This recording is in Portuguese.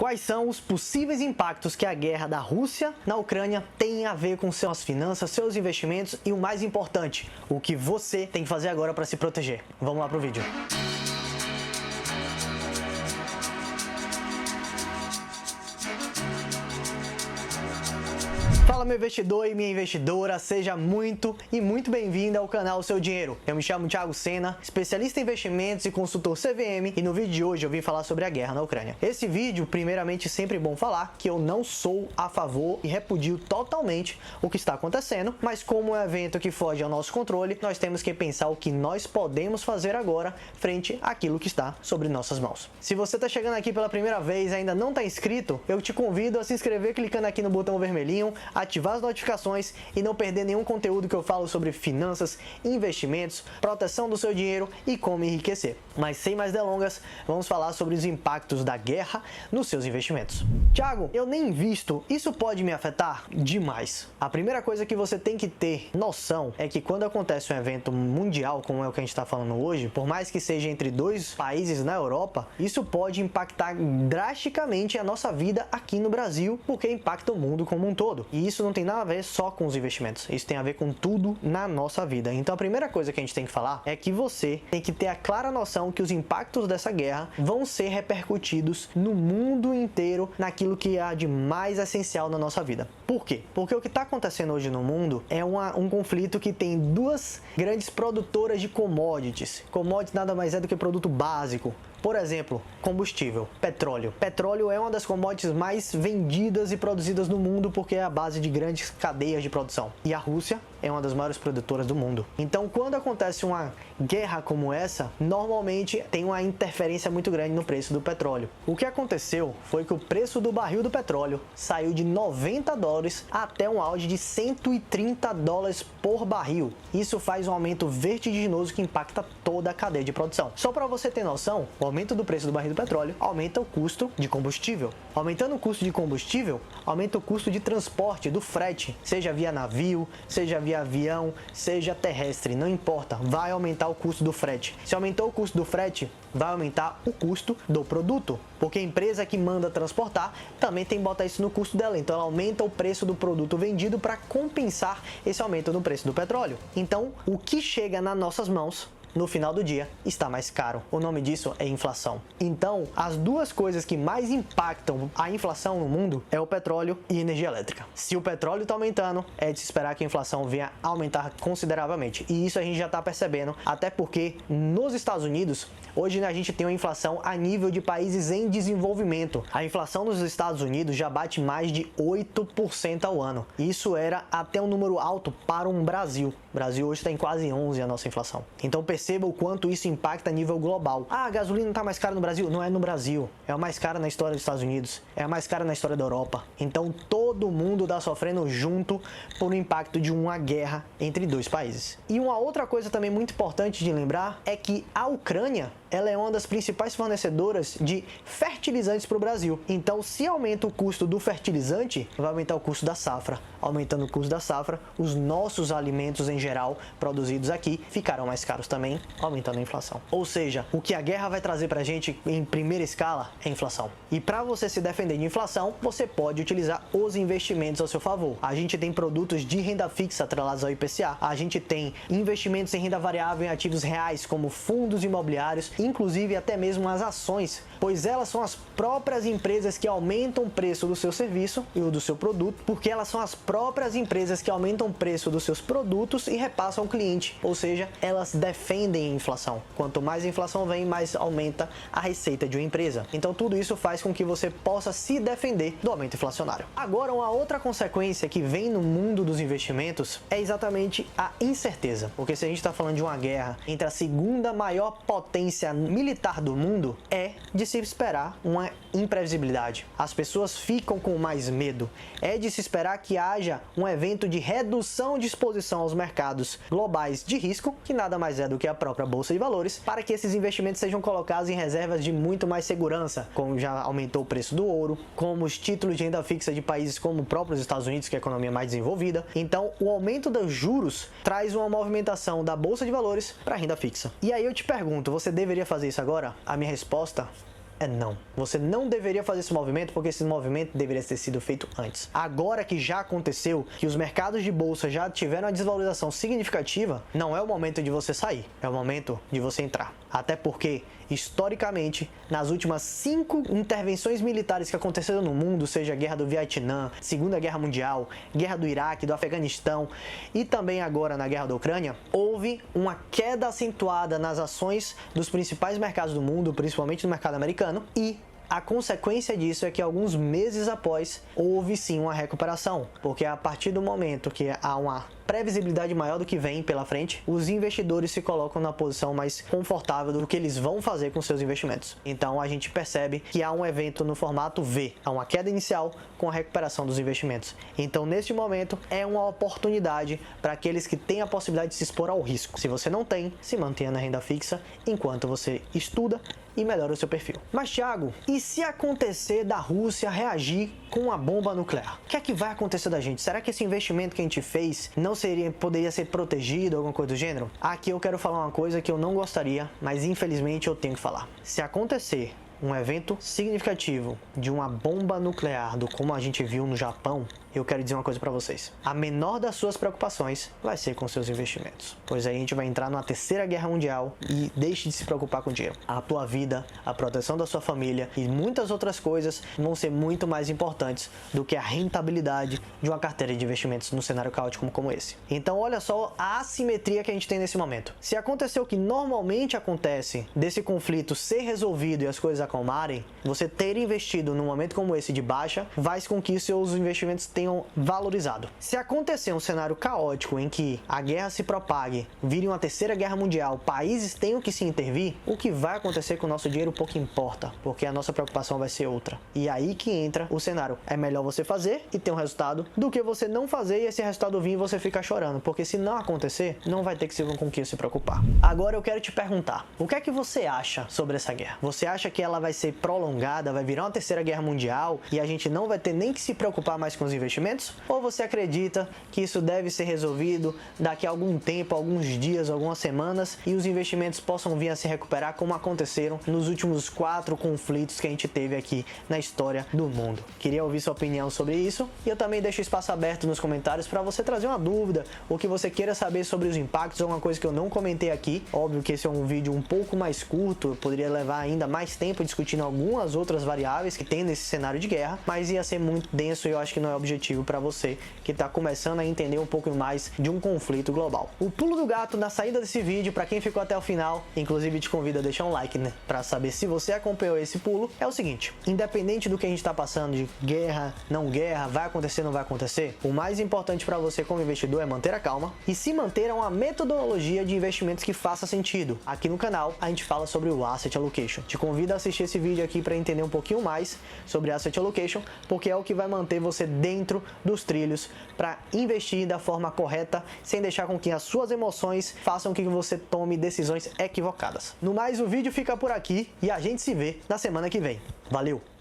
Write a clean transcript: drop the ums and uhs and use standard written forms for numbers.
Quais são os possíveis impactos que a guerra da Rússia na Ucrânia tem a ver com suas finanças, seus investimentos e o mais importante, o que você tem que fazer agora para se proteger. Vamos lá pro vídeo. Fala meu investidor e minha investidora, seja muito bem-vindo ao canal Seu Dinheiro. Eu me chamo Thiago Sena, especialista em investimentos e consultor CVM, e no vídeo de hoje eu vim falar sobre a guerra na Ucrânia. Esse vídeo, primeiramente, sempre bom falar que eu não sou a favor e repudio totalmente o que está acontecendo, mas como é um evento que foge ao nosso controle, nós temos que pensar o que nós podemos fazer agora frente àquilo que está sobre nossas mãos. Se você está chegando aqui pela primeira vez e ainda não está inscrito, eu te convido a se inscrever clicando aqui no botão vermelhinho, ativar as notificações e não perder nenhum conteúdo que eu falo sobre finanças, investimentos, proteção do seu dinheiro e como enriquecer. Mas sem mais delongas, vamos falar sobre os impactos da guerra nos seus investimentos. Thiago, eu nem invisto, isso pode me afetar? Demais. A primeira coisa que você tem que ter noção é que quando acontece um evento mundial, como é o que a gente está falando hoje, por mais que seja entre dois países na Europa, isso pode impactar drasticamente a nossa vida aqui no Brasil, porque impacta o mundo como um todo. E isso não tem nada a ver só com os investimentos, isso tem a ver com tudo na nossa vida. Então a primeira coisa que a gente tem que falar é que você tem que ter a clara noção que os impactos dessa guerra vão ser repercutidos no mundo inteiro, naquilo que há de mais essencial na nossa vida. Por quê? Porque o que está acontecendo hoje no mundo é um conflito que tem duas grandes produtoras de commodities. Commodities nada mais é do que produto básico. Por exemplo, combustível, petróleo. Petróleo é uma das commodities mais vendidas e produzidas no mundo porque é a base de grandes cadeias de produção. E a Rússia é uma das maiores produtoras do mundo. Então, quando acontece uma guerra como essa, normalmente tem uma interferência muito grande no preço do petróleo. O que aconteceu foi que o preço do barril do petróleo saiu de $90 até um auge de $130 por barril. Isso faz um aumento vertiginoso que impacta toda a cadeia de produção. Só para você ter noção, o aumento do preço do barril do petróleo aumenta o custo de combustível. Aumentando o custo de combustível, aumenta o custo de transporte, do frete, seja via navio, seja via avião, seja terrestre, não importa, vai aumentar o custo do frete. Se aumentou o custo do frete, vai aumentar o custo do produto, porque a empresa que manda transportar também tem que botar isso no custo dela, então ela aumenta o preço do produto vendido para compensar esse aumento no preço do petróleo. Então, o que chega nas nossas mãos no final do dia está mais caro. O nome disso é inflação. Então, as duas coisas que mais impactam a inflação no mundo é o petróleo e energia elétrica. Se o petróleo está aumentando, é de se esperar que a inflação venha aumentar consideravelmente. E isso a gente já está percebendo, até porque nos Estados Unidos, hoje a gente tem uma inflação a nível de países em desenvolvimento. A inflação nos Estados Unidos já bate mais de 8% ao ano. Isso era até um número alto para um Brasil. O Brasil hoje está em quase 11% a nossa inflação. Então perceba o quanto isso impacta a nível global. Ah, a gasolina está mais cara no Brasil? Não é no Brasil. É a mais cara na história dos Estados Unidos. É a mais cara na história da Europa. Então todo mundo está sofrendo junto por um impacto de uma guerra entre dois países. E uma outra coisa também muito importante de lembrar é que a Ucrânia, ela é uma das principais fornecedoras de fertilizantes para o Brasil. Então, se aumenta o custo do fertilizante, vai aumentar o custo da safra. Aumentando o custo da safra, os nossos alimentos em geral produzidos aqui ficarão mais caros também, aumentando a inflação. Ou seja, o que a guerra vai trazer para a gente em primeira escala é inflação. E para você se defender de inflação, você pode utilizar os investimentos ao seu favor. A gente tem produtos de renda fixa atrelados ao IPCA. A gente tem investimentos em renda variável em ativos reais, como fundos imobiliários, inclusive até mesmo as ações, pois elas são as próprias empresas que aumentam o preço do seu serviço e o do seu produto, porque elas são as próprias empresas que aumentam o preço dos seus produtos e repassam ao cliente, ou seja, elas defendem a inflação. Quanto mais a inflação vem, mais aumenta a receita de uma empresa. Então tudo isso faz com que você possa se defender do aumento inflacionário. Agora, uma outra consequência que vem no mundo dos investimentos é exatamente a incerteza, porque se a gente está falando de uma guerra entre a segunda maior potência militar do mundo, é de se esperar uma imprevisibilidade. As pessoas ficam com mais medo. É de se esperar que haja um evento de redução de exposição aos mercados globais de risco, que nada mais é do que a própria bolsa de valores, para que esses investimentos sejam colocados em reservas de muito mais segurança, como já aumentou o preço do ouro, como os títulos de renda fixa de países como o próprio Estados Unidos, que é a economia mais desenvolvida. Então, o aumento dos juros traz uma movimentação da bolsa de valores para a renda fixa. E aí eu te pergunto, você deveria fazer isso agora? A minha resposta é não. Você não deveria fazer esse movimento porque esse movimento deveria ter sido feito antes. Agora que já aconteceu, que os mercados de bolsa já tiveram uma desvalorização significativa, não é o momento de você sair, é o momento de você entrar. Até porque, historicamente, nas últimas 5 intervenções militares que aconteceram no mundo, seja a Guerra do Vietnã, Segunda Guerra Mundial, Guerra do Iraque, do Afeganistão e também agora na Guerra da Ucrânia, houve uma queda acentuada nas ações dos principais mercados do mundo, principalmente no mercado americano, e a consequência disso é que alguns meses após houve sim uma recuperação, porque a partir do momento que há uma previsibilidade maior do que vem pela frente, os investidores se colocam na posição mais confortável do que eles vão fazer com seus investimentos. Então a gente percebe que há um evento no formato V, há uma queda inicial com a recuperação dos investimentos. Então neste momento é uma oportunidade para aqueles que têm a possibilidade de se expor ao risco. Se você não tem, se mantenha na renda fixa enquanto você estuda e melhora o seu perfil. Mas Thiago, e se acontecer da Rússia reagir com uma bomba nuclear? O que é que vai acontecer da gente? Será que esse investimento que a gente fez não poderia ser protegido, alguma coisa do gênero? Aqui eu quero falar uma coisa que eu não gostaria, mas infelizmente eu tenho que falar. Se acontecer um evento significativo de uma bomba nuclear, do como a gente viu no Japão, eu quero dizer uma coisa para vocês. A menor das suas preocupações vai ser com seus investimentos. Pois aí a gente vai entrar numa terceira guerra mundial e deixe de se preocupar com o dinheiro. A tua vida, a proteção da sua família e muitas outras coisas vão ser muito mais importantes do que a rentabilidade de uma carteira de investimentos num cenário caótico como esse. Então olha só a assimetria que a gente tem nesse momento. Se acontecer o que normalmente acontece desse conflito ser resolvido e as coisas acalmarem, você ter investido num momento como esse de baixa faz com que seus investimentos tenham valorizado. Se acontecer um cenário caótico em que a guerra se propague, vire uma terceira guerra mundial, países tenham que se intervir, o que vai acontecer com o nosso dinheiro pouco importa, porque a nossa preocupação vai ser outra. E aí que entra o cenário. É melhor você fazer e ter um resultado do que você não fazer e esse resultado vir e você ficar chorando, porque se não acontecer, não vai ter que ser com que se preocupar. Agora eu quero te perguntar, o que é que você acha sobre essa guerra? Você acha que ela vai ser prolongada, vai virar uma terceira guerra mundial e a gente não vai ter nem que se preocupar mais com os investimentos? Ou você acredita que isso deve ser resolvido daqui a algum tempo, alguns dias, algumas semanas e os investimentos possam vir a se recuperar como aconteceram nos últimos 4 conflitos que a gente teve aqui na história do mundo? Queria ouvir sua opinião sobre isso e eu também deixo espaço aberto nos comentários para você trazer uma dúvida ou que você queira saber sobre os impactos, alguma coisa que eu não comentei aqui. Óbvio que esse é um vídeo um pouco mais curto, eu poderia levar ainda mais tempo discutindo algumas outras variáveis que tem nesse cenário de guerra, mas ia ser muito denso e eu acho que não é objetivo para você que está começando a entender um pouco mais de um conflito global. O pulo do gato na saída desse vídeo, para quem ficou até o final, inclusive te convido a deixar um like, né, para saber se você acompanhou esse pulo, é o seguinte: independente do que a gente está passando de guerra, não guerra, vai acontecer, não vai acontecer, o mais importante para você como investidor é manter a calma e se manter a uma metodologia de investimentos que faça sentido. Aqui no canal a gente fala sobre o Asset Allocation. Te convido a assistir esse vídeo aqui para entender um pouquinho mais sobre Asset Allocation, porque é o que vai manter você dentro dos trilhos para investir da forma correta, sem deixar com que as suas emoções façam com que você tome decisões equivocadas. No mais, o vídeo fica por aqui e a gente se vê na semana que vem. Valeu!